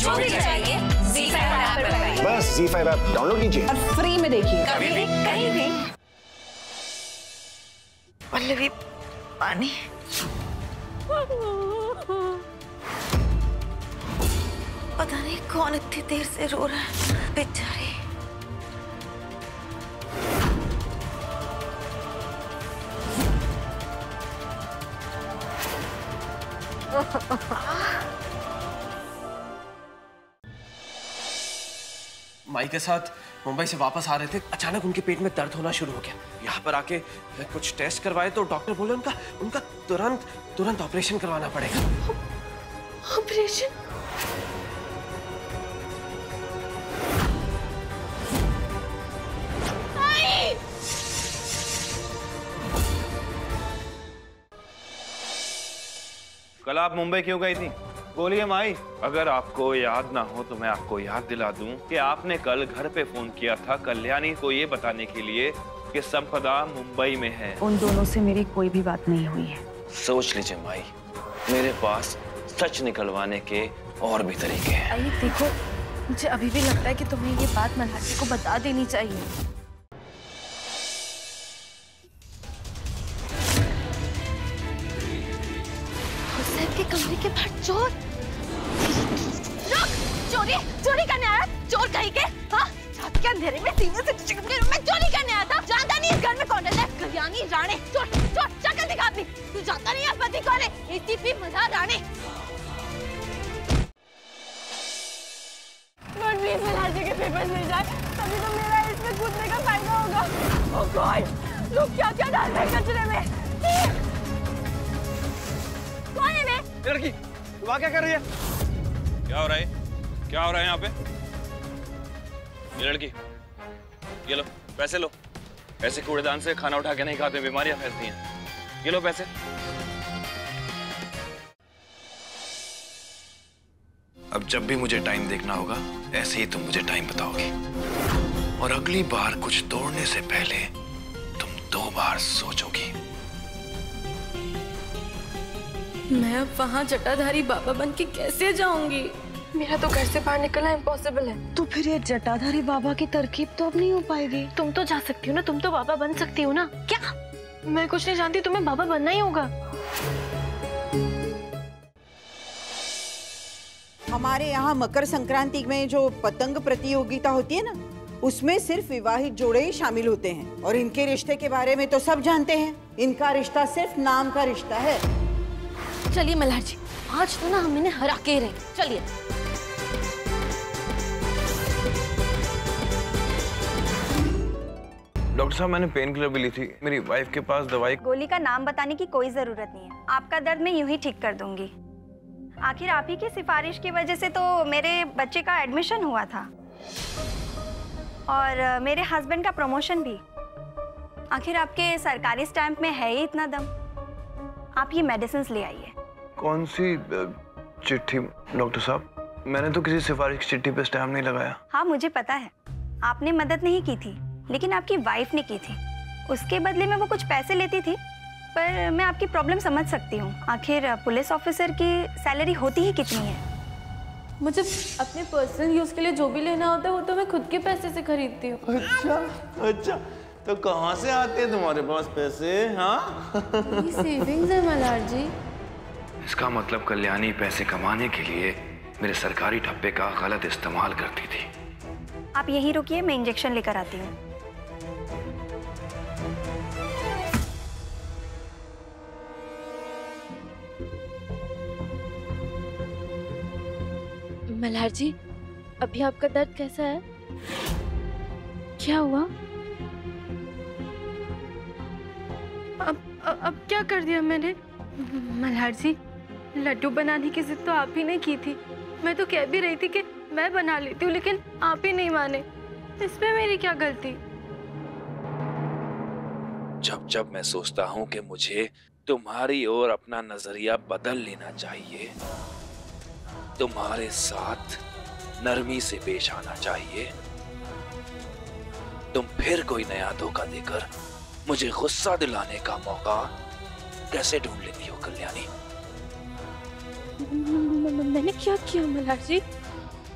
जो भी चाहिए ZEE5 ऐप पर पाइए। बस ZEE5 ऐप डाउनलोड कीजिए और फ्री में देखिए, कभी भी कहीं भी। पल्लवी, पानी। पता नहीं कौन इतनी देर से रो रहा है, बेचारी। माई के साथ मुंबई से वापस आ रहे थे, अचानक उनके पेट में दर्द होना शुरू हो गया। यहाँ पर आके कुछ टेस्ट करवाए तो डॉक्टर बोले उनका तुरंत ऑपरेशन करवाना पड़ेगा। ऑपरेशन? कल आप मुंबई क्यों गई थी? बोलिए माई। अगर आपको याद ना हो तो मैं आपको याद दिला दूं कि आपने कल घर पे फोन किया था कल्याणी को ये बताने के लिए कि संपदा मुंबई में है। उन दोनों से मेरी कोई भी बात नहीं हुई है। सोच लीजिए माई, मेरे पास सच निकलवाने के और भी तरीके हैं। अरे देखो, मुझे अभी भी लगता है कि तुम्हें ये बात मल्हार जी को बता देनी चाहिए। के कमरे के बाहर चोर। चोरी करने आया? चोर कहीं के? हाँ? रात के अंधेरे में सीने से चिकन के रूम में चोरी करने आया था? जानता नहीं इस घर में कौन रहता है? कल्याणी राणे। चोर, शक्ल दिखा अपनी। तू जानता नहीं है पति कौन है? ACP मल्हार राणे। प्लीज मल्हार जी के पेपर्स ले जाए, तभी तो मेरा इसमें कूदने का फायदा होगा। ओह गॉड, लोग क्या क्या डाल रहे हैं कचरे में। कौन है? लड़की, वहाँ क्या कर रही है? क्या हो रहा है? क्या हो रहा है यहाँ पे? ये लड़की, ये लो पैसे लो। ऐसे कूड़ेदान से खाना उठा के नहीं खाते, बीमारियां फैलती हैं। ये लो पैसे। अब जब भी मुझे टाइम देखना होगा, ऐसे ही तुम मुझे टाइम बताओगी। और अगली बार कुछ तोड़ने से पहले तुम 2 बार सोचोगी। मैं अब वहाँ जटाधारी बाबा बन के कैसे जाऊंगी? मेरा तो घर से बाहर निकलना इम्पॉसिबल है। तो फिर ये जटाधारी बाबा की तरकीब तो अब नहीं हो पाएगी। तुम तो जा सकती हो ना, तुम तो बाबा बन सकती हो ना। क्या? मैं कुछ नहीं जानती, तुम्हें बाबा बनना ही होगा। हमारे यहाँ मकर संक्रांति में जो पतंग प्रतियोगिता होती है ना, उसमें सिर्फ विवाहित जोड़े ही शामिल होते हैं। और इनके रिश्ते के बारे में तो सब जानते हैं। इनका रिश्ता सिर्फ नाम का रिश्ता है। चलिए मल्हार जी, आज तो ना हम इन्हें हरा के रहेंगे। चलिए। डॉक्टर साहब, मैंने पेन किलर भी ली थी। मेरी वाइफ के पास दवाई। गोली का नाम बताने की कोई जरूरत नहीं है। आपका दर्द मैं यूं ही ठीक कर दूंगी। आखिर आप ही की सिफारिश की वजह से तो मेरे बच्चे का एडमिशन हुआ था और मेरे हस्बैंड का प्रमोशन भी। आखिर आपके सरकारी स्टैंप में है ही इतना दम। आप ये मेडिसिन ले आइए। कौन सी चिट्ठी डॉक्टर साहब? मैंने तो किसी सिफारिश की चिट्ठी पे स्टैम्प नहीं लगाया। हाँ मुझे पता है, आपने मदद नहीं की थी, लेकिन आपकी वाइफ ने की थी। उसके बदले में वो कुछ पैसे लेती थी। पर मैं आपकी प्रॉब्लम समझ सकती हूँ। आखिर पुलिस ऑफिसर की सैलरी होती ही कितनी है। मुझे अपने पर्सनल यूज के लिए जो भी लेना होता है वो तो मैं खुद के पैसे से खरीदती हूँ। अच्छा, तो कहाँ से आते हैं तुम्हारे पास पैसे? हाँ? सेविंग्स है मल्हार जी। इसका मतलब कल्याणी पैसे कमाने के लिए मेरे सरकारी ठप्पे का गलत इस्तेमाल करती थी। आप यहीं रुकिए, मैं इंजेक्शन लेकर आती हूँ। मल्हार जी, अभी आपका दर्द कैसा है? क्या हुआ? अब क्या कर दिया मैंने? मल्हार जी, लड्डू बनाने की जिद तो आप ही ने की थी। मैं तो कह भी रही थी कि मैं बना लेती हूँ, लेकिन आप ही नहीं माने। इसमें मेरी क्या गलती? जब जब मैं सोचता हूँ कि मुझे तुम्हारी ओर अपना नजरिया बदल लेना चाहिए, तुम्हारे साथ नरमी से पेश आना चाहिए, तुम फिर कोई नया धोखा देकर मुझे गुस्सा दिलाने का मौका कैसे ढूंढ लेती हो कल्याणी? मैंने क्या किया मल्हार जी?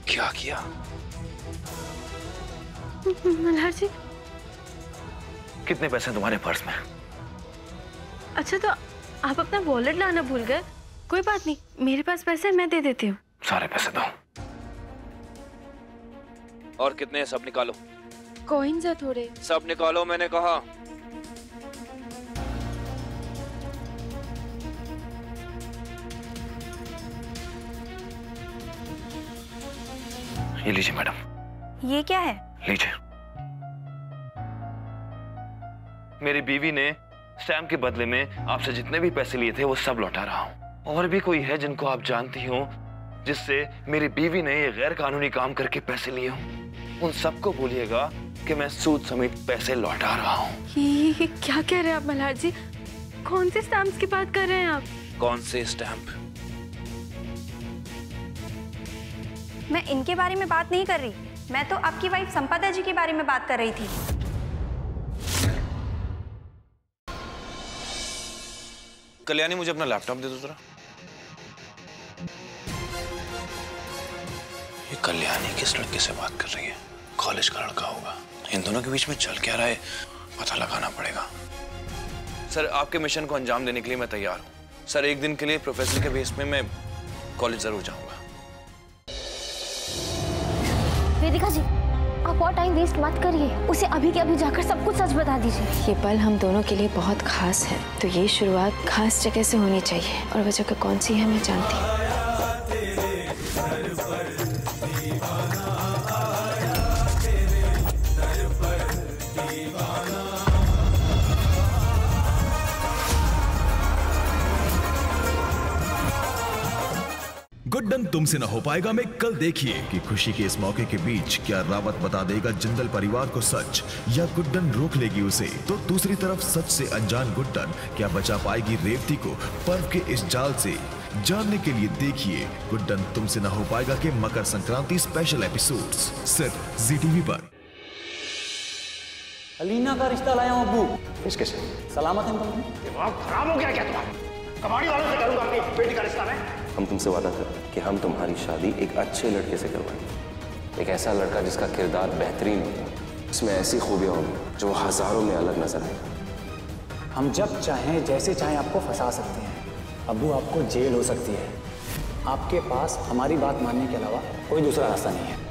क्या किया? मल्हार जी। कितने पैसे तुम्हारे पर्स में? अच्छा, तो आप अपना वॉलेट लाना भूल गए? कोई बात नहीं, मेरे पास पैसे मैं दे देती हूँ। सारे पैसे दो। और कितने हैं? सब निकालो। कॉइन्स है थोड़े। सब निकालो, मैंने कहा। ये लीजिए मैडम। ये क्या है? लीजिए। मेरी बीवी ने स्टैम्प के बदले में आपसे जितने भी पैसे लिए थे वो सब लौटा रहा हूँ। और भी कोई है जिनको आप जानती हो जिससे मेरी बीवी ने ये गैर कानूनी काम करके पैसे लिए हों, उन सबको बोलिएगा कि मैं सूद समेत पैसे लौटा रहा हूँ। ये क्या कह रहे हैं आप मल्हार जी? कौन से स्टैम्प्स की बात कर रहे हैं आप? कौन से स्टैम्प? मैं इनके बारे में बात नहीं कर रही, मैं तो आपकी वाइफ संपदा जी के बारे में बात कर रही थी। कल्याणी, मुझे अपना लैपटॉप दे दो जरा। ये कल्याणी किस लड़के से बात कर रही है? कॉलेज का लड़का होगा। इन दोनों के बीच में चल क्या रहा है, पता लगाना पड़ेगा। सर, आपके मिशन को अंजाम देने के लिए मैं तैयार हूँ। सर, एक दिन के लिए प्रोफेसर के बेस में मैं कॉलेज जरूर जाऊंगा। वेदिका जी, आप और टाइम वेस्ट मत करिए, उसे अभी के अभी जाकर सब कुछ सच बता दीजिए। ये पल हम दोनों के लिए बहुत खास है, तो ये शुरुआत खास जगह से होनी चाहिए, और वह जगह कौन सी है मैं जानती हूँ। गुड्डन तुमसे न हो पाएगा में कल देखिए कि खुशी के इस मौके के बीच क्या रावत बता देगा जिंदल परिवार को सच, या गुड्डन रोक लेगी उसे। तो दूसरी तरफ सच से अनजान गुड्डन क्या बचा पाएगी रेवती को पर्व के इस जाल से? जानने के लिए देखिए गुड्डन तुमसे न हो पाएगा के मकर संक्रांति स्पेशल एपिसोड्स सिर्फ जी टीवी पर। अलीना का रिश्ता लाया हूं अब्बू। किसके से? सलामत है तुम? दिमाग खराब हो गया क्या तुम्हारा? कबाड़ी वालों से करूंगा अपनी बेटी का रिश्ता मैं। हम तुमसे वादा करते कि हम तुम्हारी शादी एक अच्छे लड़के से करवाएंगे, एक ऐसा लड़का जिसका किरदार बेहतरीन हो, उसमें ऐसी खूबियां होंगी जो हजारों में अलग नजर आएगा। हम जब चाहें जैसे चाहें आपको फंसा सकते हैं अब्बू, आपको जेल हो सकती है। आपके पास हमारी बात मानने के अलावा कोई दूसरा रास्ता नहीं है।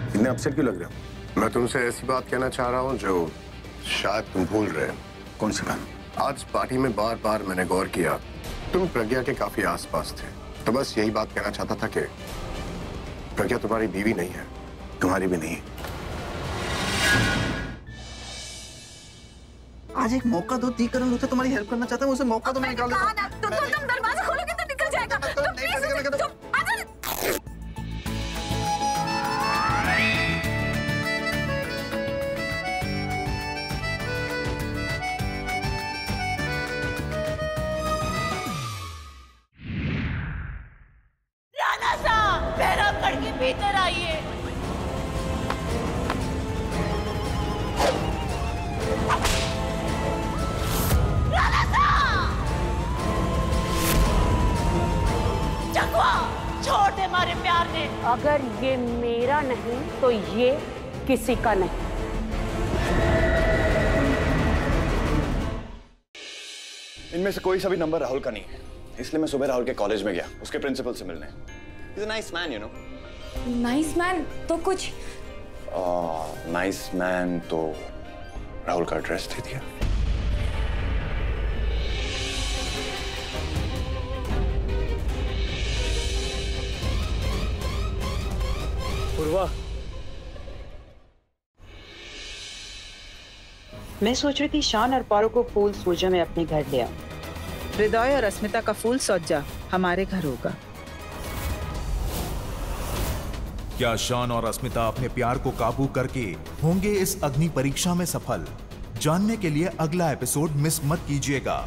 इतने अपसेट क्यों लग रहे हो? मैं तुमसे ऐसी बात कहना चाह रहा हूँ जो शायद तुम भूल रहे हो। कौन सी बात? आज पार्टी में बार बार मैंने गौर किया तुम प्रज्ञा के काफी आसपास थे, तो बस यही बात कहना चाहता था कि प्रज्ञा तुम्हारी बीवी नहीं है, तुम्हारी भी नहीं। आज एक मौका दो, दी करण होते तुम्हारी हेल्प करना चाहता हूँ, उसे मौका दो, मैं निकाल देता हूँ। तुम दरवाजा खोलोगे तो निकल जाएगा। राणा साहब, मेरा लड़की भीतर आइए। राणा साहब, चकवा छोड़ दे हमारे प्यार ने। अगर ये मेरा नहीं तो ये किसी का नहीं। इनमें से कोई सा भी नंबर राहुल का नहीं है, इसलिए मैं सुबह राहुल के कॉलेज में गया उसके प्रिंसिपल से मिलने। He's a nice man, you know. Nice man तो कुछ नाइस मैन तो राहुल का एड्रेस दे दिया। पूर्वा, मैं सोच रही थी शान और पारो को फूल सोजा में अपने घर ले आऊं। हृदय और अस्मिता का फूल सज्जा हमारे घर होगा। क्या शान और अस्मिता अपने प्यार को काबू करके होंगे इस अग्नि परीक्षा में सफल? जानने के लिए अगला एपिसोड मिस मत कीजिएगा।